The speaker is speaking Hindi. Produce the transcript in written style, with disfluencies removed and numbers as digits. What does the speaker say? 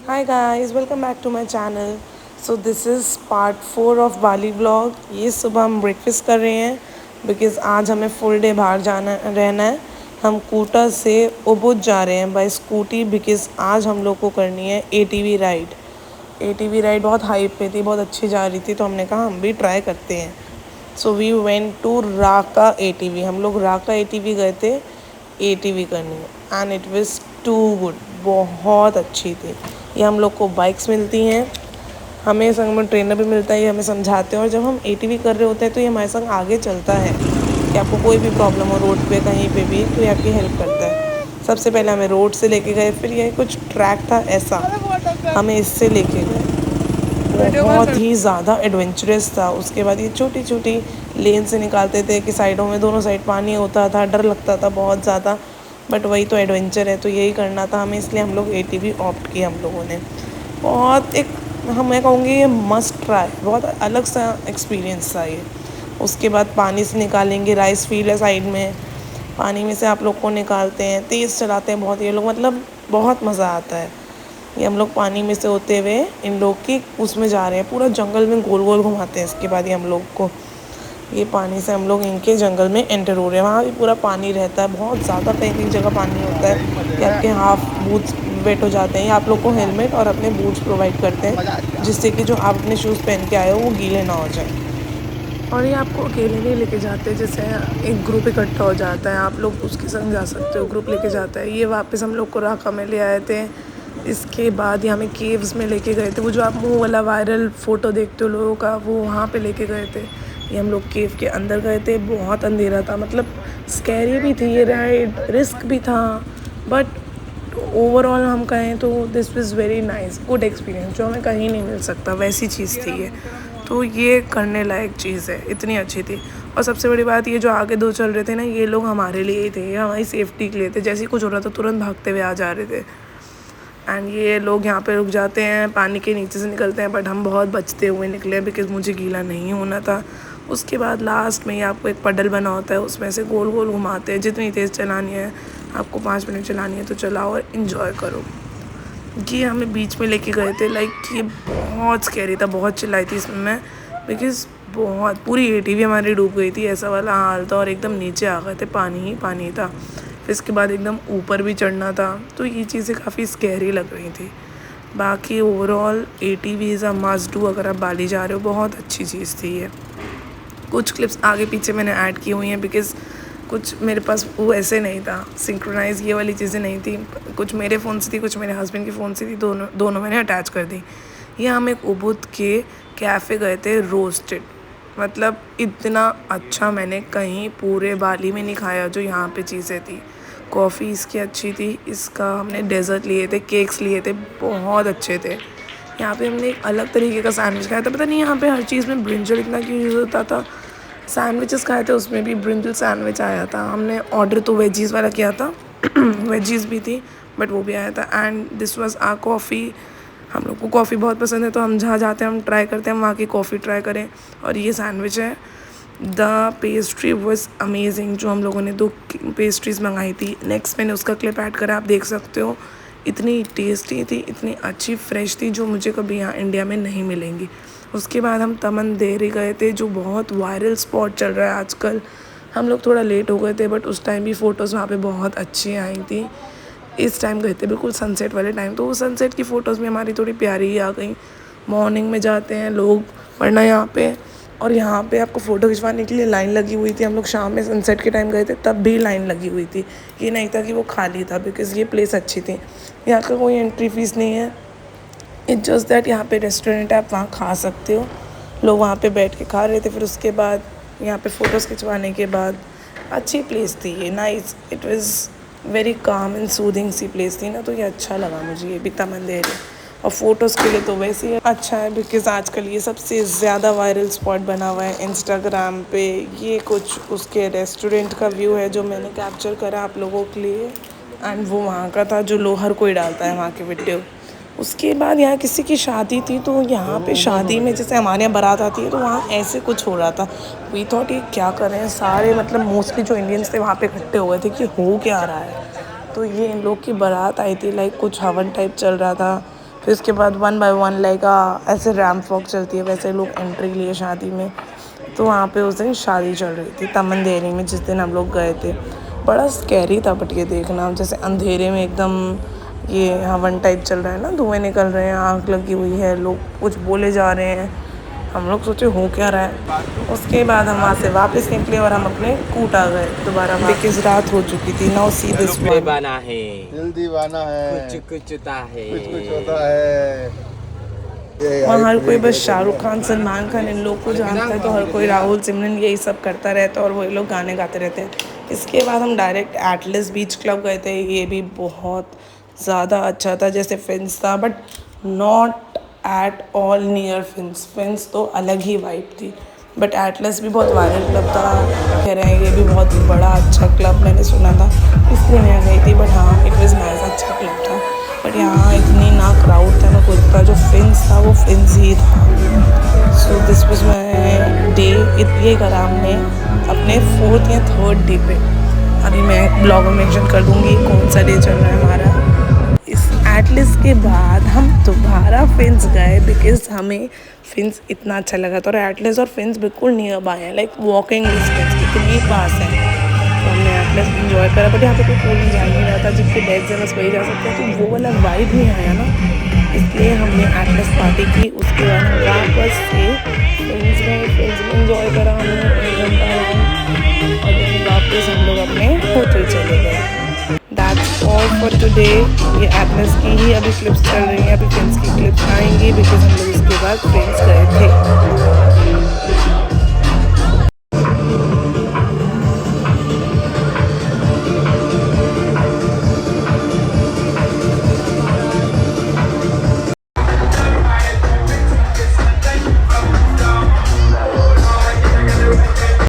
Hi guys, welcome back to my channel. So this is part 4 of Bali vlog. ये सुबह हम ब्रेकफास्ट कर रहे हैं बिकॉज़ आज हमें फुल डे बाहर जाना रहना है. हम कूटा से उबुद जा रहे हैं बाय स्कूटी बिकॉज़ आज हम लोग को करनी है एटीवी राइड. एटीवी राइड बहुत हाइप पे थी, बहुत अच्छी जा रही थी, तो हमने कहा हम भी ट्राई करते हैं. So we went to Raka ATV. हम लोग राका एटीवी गए थे एटीवी करने and it was too good. बहुत अच्छी थी. ये हम लोग को बाइक्स मिलती हैं, हमें संग में ट्रेनर भी मिलता है, ये हमें समझाते हैं. और जब हम एटीवी कर रहे होते हैं तो ये हमारे संग आगे चलता है कि आपको कोई भी प्रॉब्लम हो रोड पे कहीं पे भी तो ये आपकी हेल्प करता है. सबसे पहले हमें रोड से लेके गए, फिर ये कुछ ट्रैक था ऐसा, हमें इससे लेके गए. बहुत ही ज़्यादा एडवेंचरस था. उसके बाद ये छोटी छोटी लेन से निकालते थे कि साइडों में दोनों साइड पानी होता था, डर लगता था बहुत ज़्यादा, बट वही तो एडवेंचर है, तो यही करना था हमें, इसलिए हम लोग एटीवी ऑप्ट किया हम लोगों ने. बहुत एक मैं कहूँगी ये मस्ट ट्राई, बहुत अलग सा एक्सपीरियंस था ये. उसके बाद पानी से निकालेंगे, राइस फील्ड है साइड में, पानी में से आप लोग को निकालते हैं, तेज़ चलाते हैं बहुत ये लोग, मतलब बहुत मज़ा आता है. ये हम लोग पानी में से होते हुए इन लोग की उसमें जा रहे हैं, पूरा जंगल में गोल गोल घुमाते हैं. इसके बाद ये हम लोग को ये पानी से हम लोग इनके जंगल में एंटर हो रहे हैं. वहाँ भी पूरा पानी रहता है, बहुत ज़्यादा, कहीं कहीं जगह पानी होता है कि आपके हाफ बूट्स वेट हो जाते हैं. ये आप लोग को हेलमेट और अपने बूट्स प्रोवाइड करते हैं जिससे कि जो आप अपने शूज़ पहन के आए हो वो गीले ना हो जाए. और ये आपको अकेले नहीं लेके जाते, जैसे एक ग्रुप इकट्ठा हो जाता है, आप लोग उसके संग जा सकते हो, ग्रुप लेके जाता है. ये वापस हम लोग को राका में ले आए थे. इसके बाद ये हमें केव्स में लेके गए थे, वो जो आप मुँह वाला वायरल फ़ोटो देखते हो लोगों का, वो वहाँ पे लेके गए थे. ये हम लोग केव के अंदर गए थे, बहुत अंधेरा था, मतलब स्कैरी भी थी ये राइड, रिस्क भी था, बट ओवरऑल हम कहें तो this was very nice, good experience, जो हमें कहीं नहीं मिल सकता वैसी चीज़ थी ये. तो ये करने लायक चीज़ है, इतनी अच्छी थी. और सबसे बड़ी बात ये जो आगे दो चल रहे थे ना, ये लोग हमारे लिए ही थे, ये हमारी सेफ्टी के लिए थे. जैसे ही कुछ हो रहा था तुरंत भागते हुए आ जा रहे थे. एंड ये लोग यहाँ पे रुक जाते हैं, पानी के नीचे से निकलते हैं, बट हम बहुत बचते हुए निकले बिकॉज़ मुझे गीला नहीं होना था. उसके बाद लास्ट में ये आपको एक पडल बना होता है, उसमें से गोल गोल घुमाते हैं. जितनी तेज़ चलानी है आपको, 5 मिनट चलानी है तो चलाओ और इन्जॉय करो. ये हमें बीच में लेके गए थे, लाइक ये बहुत स्कैरी था, बहुत चिल्लाई थी इसमें मैं, बिकॉज़ बहुत पूरी एटीवी हमारी डूब गई थी, ऐसा वाला हाल था. और एकदम नीचे आ गए थे, पानी ही पानी था. फिर इसके बाद एकदम ऊपर भी चढ़ना था, तो ये चीज़ें काफ़ी स्कैरी लग रही थी. बाकी overall ATV is a must do अगर आप बाली जा रहे हो, बहुत अच्छी चीज़ थी ये. कुछ क्लिप्स आगे पीछे मैंने ऐड की हुई हैं बिकॉज़ कुछ मेरे पास वो ऐसे नहीं था, सिंक्रोनाइज़ ये वाली चीज़ें नहीं थी. कुछ मेरे फ़ोन से थी, कुछ मेरे हस्बैंड के फ़ोन से थी, दोनों दोनों मैंने अटैच कर दी. ये हम एक उबुद के कैफ़े गए थे, रोस्टेड, मतलब इतना अच्छा मैंने कहीं पूरे बाली में नहीं खाया जो यहाँ पे चीज़ें थी. कॉफ़ी इसकी अच्छी थी, इसका हमने डेज़र्ट लिए थे, केक्स लिए थे, बहुत अच्छे थे. यहाँ पे हमने एक अलग तरीके का सैंडविच खाया था, पता नहीं यहाँ पे हर चीज़ में ब्रिंजल इतना क्यों यूज़ होता था. सैंडविचेस खाए थे, उसमें भी ब्रिंजल सैंडविच आया था. हमने ऑर्डर तो वेजीज़ वाला किया था वेजीज़ भी थी, बट वो भी आया था. And this was our coffee. हम लोग को कॉफ़ी बहुत पसंद है, तो हम जहाँ जाते हैं हम ट्राई करते हैं वहाँ की कॉफ़ी ट्राई करें. और ये सैंडविच है. The pastry was amazing. जो हम लोगों ने 2 पेस्ट्रीज़ मंगाई थी, नेक्स्ट मैंने उसका क्लिप ऐड करा, आप देख सकते हो. इतनी टेस्टी थी, इतनी अच्छी फ्रेश थी, जो मुझे कभी यहाँ इंडिया में नहीं मिलेंगी. उसके बाद हम तमन देरी गए थे, जो बहुत वायरल स्पॉट चल रहा है आजकल. हम लोग थोड़ा लेट हो गए थे, बट उस टाइम भी फ़ोटोज़ वहाँ पे बहुत अच्छी आई थी. इस टाइम गए थे बिल्कुल सनसेट वाले टाइम, तो वो सनसेट की फ़ोटोज़ भी हमारी थोड़ी प्यारी ही आ गई. मॉर्निंग में जाते हैं लोग, वरना यहाँ पे, और यहाँ पे आपको फ़ोटो खिंचवाने के लिए लाइन लगी हुई थी. हम लोग शाम में सनसेट के टाइम गए थे, तब भी लाइन लगी हुई थी. ये नहीं था कि वो खाली था, बिकॉज़ ये प्लेस अच्छी थी. यहाँ का कोई एंट्री फ़ीस नहीं है. इट्स जस्ट दैट यहाँ पे रेस्टोरेंट है, आप वहाँ खा सकते हो. लोग वहाँ पे बैठ के खा रहे थे. फिर उसके बाद यहाँ पे फ़ोटोज़ खिंचवाने के बाद अच्छी प्लेस थी ये, nice. It was very calm and soothing sea place थी ना, तो ये अच्छा लगा मुझे. ये भी तमंदेर है, और फ़ोटोज़ के लिए तो वैसे ही अच्छा है बिकॉज़ आजकल ये सबसे ज़्यादा वायरल स्पॉट बना हुआ है इंस्टाग्राम पे. ये कुछ उसके रेस्टोरेंट का व्यू है जो मैंने कैप्चर करा आप लोगों के लिए. एंड वो वहाँ का था जो हर कोई डालता है वहाँ के वीडियो. उसके बाद यहाँ किसी की शादी थी, तो यहाँ पे शादी में जैसे हमारे यहाँ बारात आती है, तो वहाँ ऐसे कुछ हो रहा था. वी थॉट ये क्या कर रहे हैं सारे, मतलब मोस्टली जो इंडियंस थे वहाँ पे इकट्ठे हुए थे कि हो क्या रहा है. तो ये इन लोग की बारात आई थी, लाइक कुछ हवन टाइप चल रहा था. फिर इसके बाद 1 बाय 1 लाइक ऐसे रैम्प वॉक चलती है वैसे लोग एंट्री लिए शादी में। तो वहाँ पे उस दिन शादी चल रही थी तमंदेरी में, जिस दिन हम लोग गए थे। बड़ा स्कैरी था बट ये देखना, जैसे अंधेरे में एकदम ये हवन टाइप चल रहा है ना, धुएं निकल रहे हैं, आग लगी हुई है, लोग कुछ बोले जा रहे हैं। हम लोग सोचे हो क्या रहा है। उसके बाद हम वहाँ से वापस निकले और हम अपने कूटा गए दोबारा, बिकॉज रात हो चुकी थी। Now see this one. दीवाना है, दिल दीवाना है, कुछ कुछ होता है, कुछ होता है। वहाँ हर कोई बस शाहरुख खान, सलमान खान इन लोग को जानता है, तो हर कोई राहुल सिमरन यही सब करता रहता है और वही लोग गाने गाते रहते हैं। इसके बाद हम डायरेक्ट एटलस बीच क्लब गए थे। ये भी बहुत ज़्यादा अच्छा था, जैसे फिन्स था but not at all near fins. Fins तो अलग ही वाइब थी, बट एटलस भी बहुत वायरल क्लब था। कह रहे हैं ये भी बहुत बड़ा अच्छा क्लब, मैंने सुना था, इसलिए मैं गई थी। बट हाँ, इट वॉज नाइस, अच्छा क्लब था। बट यहाँ इतनी ना क्राउड था ना कुछ था, जो फिन्स था वो फिन्स ही था। So this was my day. ये करा हमने अपने 4th या 3rd डे पे। अभी मैं ब्लॉग में मेंशन कर दूँगी कौन सा डे चल रहा है हमारा। इस एटलिस के बाद हम दोबारा फिन्स गए, बिकॉज हमें फिन्स इतना अच्छा लगा था। और एटलिस और फिन्स बिल्कुल नियर बाय हैं, लाइक वॉकिंग डिस्टेंस, इतनी पास है। तो हमने एटलस इन्जॉय करा, बट यहाँ पे कोई कोई जा नहीं रहा था, जिसके बैग से बस वही जा सकते हैं, तो वो वाला वाइब नहीं आया ना, इसलिए हमने एटलस पार्टी की। उसके बाद हम वापस से फ्रेंड्स में इन्जॉय करा हमने 1 घंटा और then वापस हम लोग अपने होटल चले गए। That's all for today. ये एटलस की ही अभी क्लिप्स चल रही हैं, अभी फ्रेंड्स की क्लिप्स आएंगी, बिकॉज हम लोग इसके बाद फ्रेंड्स गए थे।